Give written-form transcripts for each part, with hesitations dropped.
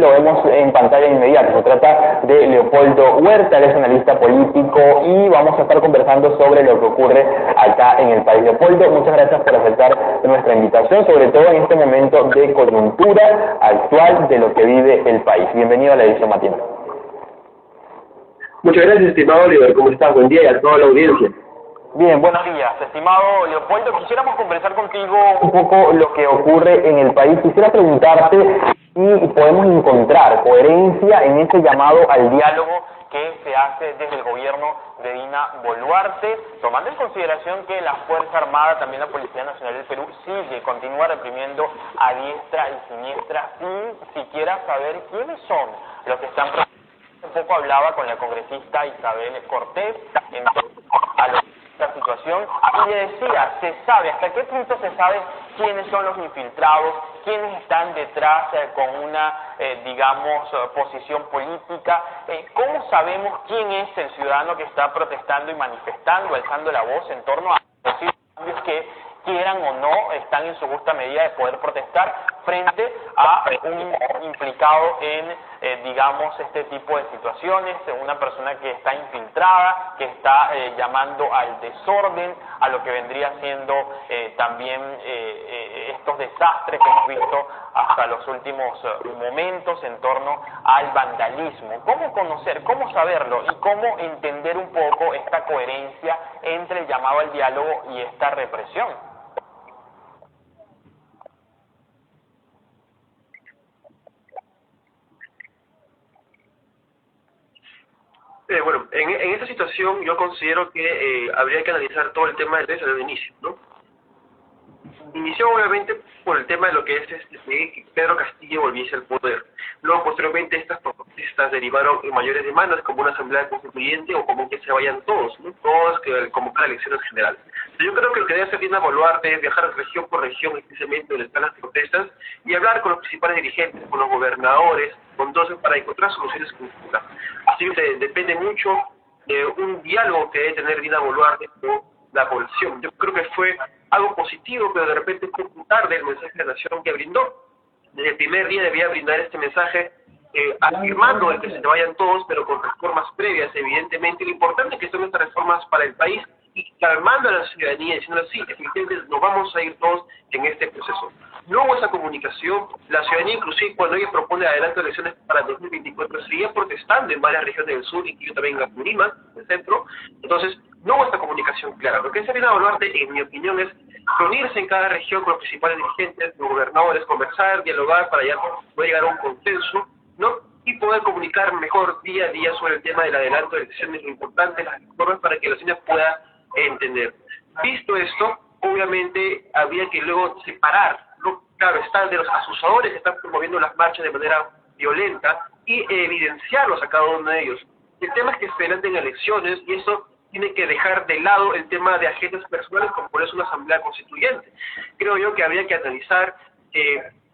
lo vemos en pantalla inmediata. Se trata de Leopoldo Huerta, él es analista político y vamos a estar conversando sobre lo que ocurre acá en el país. Leopoldo, muchas gracias por aceptar nuestra invitación, sobre todo en este momento de coyuntura actual de lo que vive el país. Bienvenido a la edición matinal. Muchas gracias, estimado Oliver. ¿Cómo estás? Buen día y a toda la audiencia. Bien, buenos días, estimado Leopoldo. Quisiéramos conversar contigo un poco lo que ocurre en el país. Quisiera preguntarte si podemos encontrar coherencia en ese llamado al diálogo que se hace desde el gobierno de Dina Boluarte, tomando en consideración que la Fuerza Armada, también la Policía Nacional del Perú, continúa reprimiendo a diestra y siniestra sin siquiera saber quiénes son los que están. Un poco hablaba con la congresista Isabel Cortés en torno a esta situación y le decía, se sabe, hasta qué punto se sabe quiénes son los infiltrados, quiénes están detrás con una, posición política, cómo sabemos quién es el ciudadano que está protestando y manifestando, alzando la voz en torno a posibles cambios que quieran o no, están en su justa medida de poder protestar frente a un implicado en, este tipo de situaciones, una persona que está infiltrada, que está llamando al desorden, a lo que vendría siendo también estos desastres que hemos visto hasta los últimos momentos en torno al vandalismo. ¿Cómo conocer, cómo saberlo y cómo entender un poco esta coherencia entre el llamado al diálogo y esta represión? Bueno, en esta situación yo considero que habría que analizar todo el tema desde el inicio, ¿no? Inició obviamente por el tema de lo que es que Pedro Castillo volviese al poder. Luego, posteriormente, estas protestas derivaron en mayores demandas como una asamblea constituyente o como que se vayan todos, ¿no? Todos que convocar elecciones generales. Yo creo que lo que debe hacer Dina Boluarte es viajar región por región, especialmente donde están las protestas, y hablar con los principales dirigentes, con los gobernadores, con todos, para encontrar soluciones conjuntas. Así que depende mucho de un diálogo que debe tener Dina Boluarte con la población. Yo creo que fue algo positivo, pero de repente fue muy tarde el mensaje de la nación que brindó. Desde el primer día debía brindar este mensaje afirmando el que se vayan todos, pero con reformas previas, evidentemente. Lo importante es que son estas reformas para el país y calmando a la ciudadanía, diciendo así, efectivamente nos vamos a ir todos en este proceso. No hubo esa comunicación, la ciudadanía inclusive cuando ella propone adelanto de elecciones para el 2024 seguía protestando en varias regiones del sur, incluso también en Apurímac, en el centro. Entonces no hubo esta comunicación clara. Lo que hace Dina Boluarte, en mi opinión, es reunirse en cada región con los principales dirigentes, los gobernadores, conversar, dialogar para ya poder llegar a un consenso, ¿no? Y poder comunicar mejor día a día sobre el tema del adelanto de elecciones, lo importante, las reformas para que la ciudadanía pueda entender. Visto esto, obviamente había que luego separar, ¿no? Claro, está de los asusadores que están promoviendo las marchas de manera violenta y evidenciarlos a cada uno de ellos. El tema es que se adelanten elecciones y eso tiene que dejar de lado el tema de agendas personales como por eso una asamblea constituyente. Creo yo que habría que analizar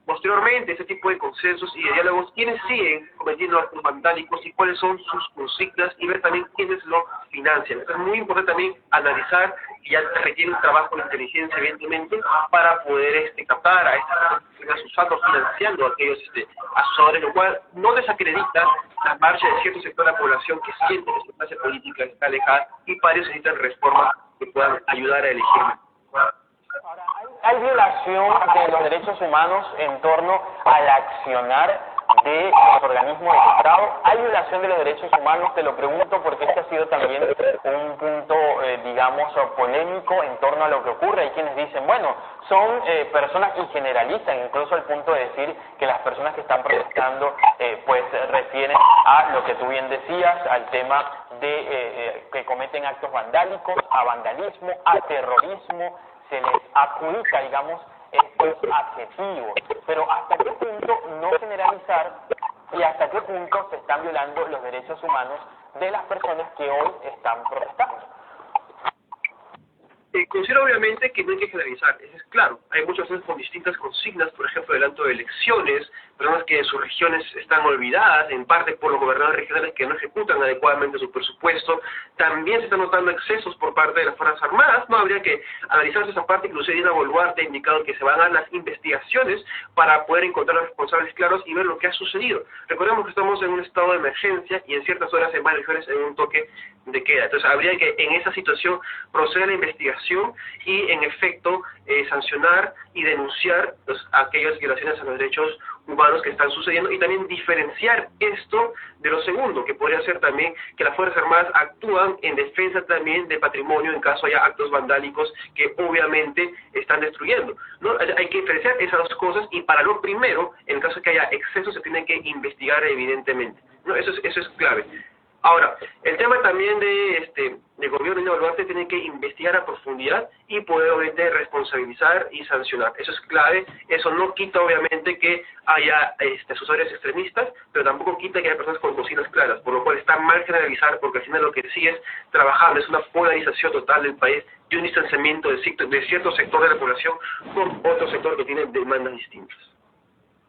posteriormente ese tipo de consensos y de diálogos, quiénes siguen cometiendo actos vandálicos y cuáles son sus consignas y ver también quiénes lo financian. Es muy importante también analizar, y ya requiere un trabajo de inteligencia evidentemente, para poder captar a estas personas usando, financiando a aquellos asesores, lo cual no desacredita la marcha de cierto sector de la población que siente que su clase política está alejada y para eso necesitan reformas que puedan ayudar a elegir. Ahora, ¿hay violación de los derechos humanos en torno al accionar de los organismos del Estado? ¿Hay violación de los derechos humanos? Te lo pregunto porque este ha sido también un punto, polémico en torno a lo que ocurre. Hay quienes dicen, bueno, son personas y generalizan incluso al punto de decir que las personas que están protestando refieren a lo que tú bien decías, al tema de que cometen actos vandálicos, a vandalismo, a terrorismo, se les adjudica, estos adjetivos, pero ¿hasta qué punto no generalizar y hasta qué punto se están violando los derechos humanos de las personas que hoy están protestando? Considero obviamente que no hay que generalizar, eso es claro. Hay muchas personas con distintas consignas, por ejemplo, adelanto de elecciones, personas que en sus regiones están olvidadas, en parte por los gobernadores regionales que no ejecutan adecuadamente su presupuesto. También se están notando excesos por parte de las Fuerzas Armadas. No habría que analizar esa parte, inclusive Dina Boluarte ha indicado que se van a dar las investigaciones para poder encontrar a los responsables claros y ver lo que ha sucedido. Recordemos que estamos en un estado de emergencia y en ciertas horas en varias regiones en un toque de queda. Entonces habría que en esa situación proceder a la investigación y en efecto sancionar y denunciar aquellas violaciones a los derechos humanos que están sucediendo y también diferenciar esto de lo segundo, que podría ser también que las Fuerzas Armadas actúan en defensa también de patrimonio en caso haya actos vandálicos que obviamente están destruyendo, ¿no? Hay que diferenciar esas dos cosas y para lo primero, en el caso de que haya exceso, se tiene que investigar evidentemente, ¿no? Eso es clave. Ahora, el tema también del gobierno de Boluarte tiene que investigar a profundidad y poder obviamente responsabilizar y sancionar. Eso es clave. Eso no quita obviamente que haya asesores extremistas, pero tampoco quita que haya personas con consignas claras, por lo cual está mal generalizar, porque al final lo que sigue es trabajando, es una polarización total del país y un distanciamiento de cierto sector de la población con otro sector que tiene demandas distintas.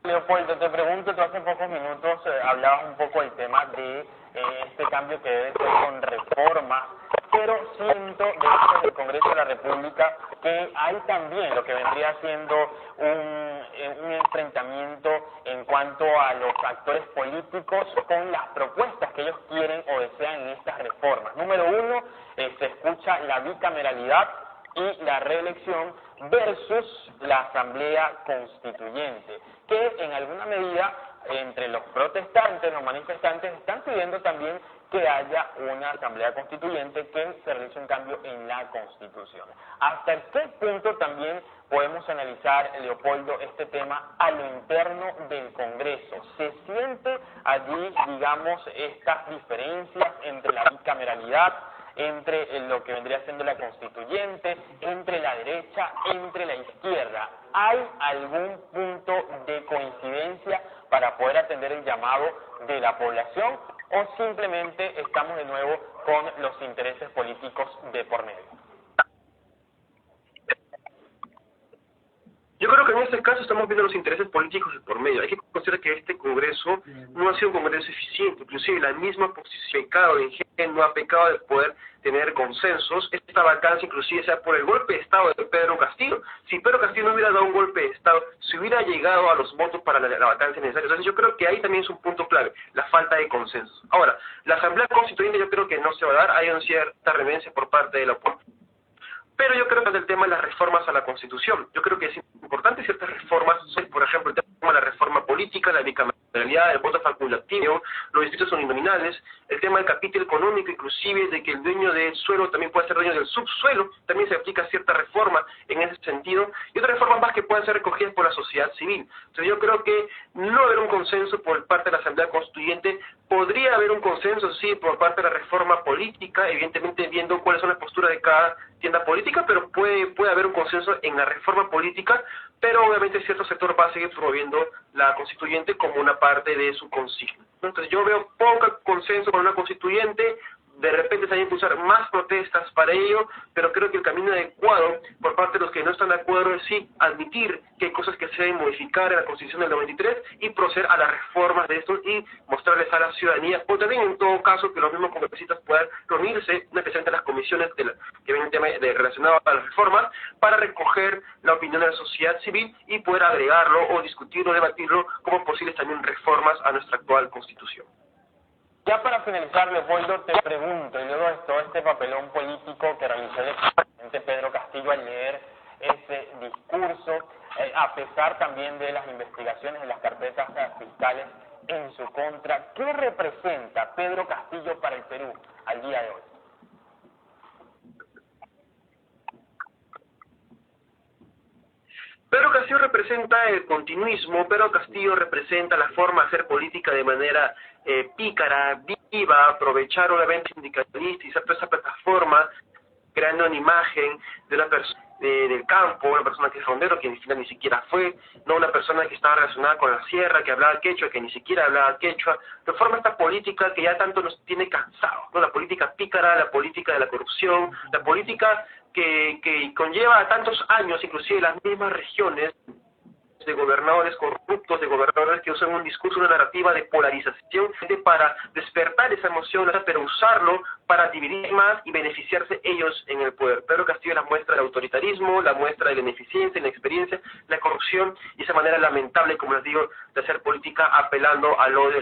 Leopoldo, te pregunto, tú hace pocos minutos hablabas un poco del tema de este cambio que debe ser con reformas, pero siento dentro del Congreso de la República que hay también lo que vendría siendo un enfrentamiento en cuanto a los actores políticos con las propuestas que ellos quieren o desean en estas reformas. Número uno, se escucha la bicameralidad y la reelección versus la Asamblea Constituyente, que en alguna medida entre los protestantes, los manifestantes, están pidiendo también que haya una Asamblea Constituyente que se realice un cambio en la Constitución. ¿Hasta qué punto también podemos analizar, Leopoldo, este tema a lo interno del Congreso? ¿Se siente allí, digamos, estas diferencias entre la bicameralidad, entre lo que vendría siendo la constituyente, entre la derecha, entre la izquierda? ¿Hay algún punto de coincidencia para poder atender el llamado de la población o simplemente estamos de nuevo con los intereses políticos de por medio? Yo creo que en este caso estamos viendo los intereses políticos de por medio. Hay que considerar que este Congreso no ha sido un Congreso eficiente, inclusive la misma oposición no ha pecado de poder tener consensos. Esta vacancia inclusive sea por el golpe de Estado de Pedro Castillo. Si Pedro Castillo no hubiera dado un golpe de Estado, se hubiera llegado a los votos para la vacancia necesaria. Entonces yo creo que ahí también es un punto clave, la falta de consensos. Ahora, la Asamblea Constituyente yo creo que no se va a dar, hay una cierta reverencia por parte de la oposición. Pero yo creo que es el tema de las reformas a la Constitución. Yo creo que es importante ciertas reformas, por ejemplo, el tema de la reforma política, la bicameralidad, el voto facultativo, los distritos uninominales, el tema del capítulo económico, inclusive de que el dueño del suelo también puede ser dueño del subsuelo, también se aplica cierta reforma en ese sentido, y otras reformas más que puedan ser recogidas por la sociedad civil. Entonces yo creo que no haber un consenso por parte de la Asamblea Constituyente, podría haber un consenso, sí, por parte de la reforma política, evidentemente viendo cuáles son las posturas de cada tienda política, pero puede haber un consenso en la reforma política, pero obviamente cierto sector va a seguir promoviendo la constituyente como una parte de su consigna. Entonces yo veo poco consenso con una constituyente, de repente se hay que impulsar más protestas para ello, pero creo que el camino adecuado por parte de los que no están de acuerdo es sí admitir que hay cosas que se deben modificar en la Constitución del 93 y proceder a las reformas de esto y mostrarles a la ciudadanía, o también en todo caso que los mismos congresistas puedan reunirse, especialmente las comisiones que ven el tema relacionado a las reformas, para recoger la opinión de la sociedad civil y poder agregarlo o discutirlo, debatirlo como posibles también reformas a nuestra actual Constitución. Ya para finalizar, Leopoldo, te pregunto, y luego de todo este papelón político que realizó el expresidente Pedro Castillo al leer ese discurso, a pesar también de las investigaciones de las carpetas fiscales en su contra, ¿qué representa Pedro Castillo para el Perú al día de hoy? Pedro Castillo representa el continuismo, Pedro Castillo representa la forma de hacer política de manera pícara, viva, aprovechar obviamente sindicalista y toda esa plataforma, creando una imagen de una persona del campo, una persona que es rondero, que al final ni siquiera fue, no una persona que estaba relacionada con la sierra, que hablaba quechua, que ni siquiera hablaba quechua, de forma esta política que ya tanto nos tiene cansados, ¿no? La política pícara, la política de la corrupción, la política que conlleva tantos años, inclusive las mismas regiones, de gobernadores corruptos, de gobernadores que usan un discurso, una narrativa de polarización para despertar esa emoción, pero usarlo para dividir más y beneficiarse ellos en el poder. Pedro Castillo es la muestra del autoritarismo, la muestra de la ineficiencia, la inexperiencia, la corrupción y esa manera lamentable, como les digo, de hacer política apelando al odio.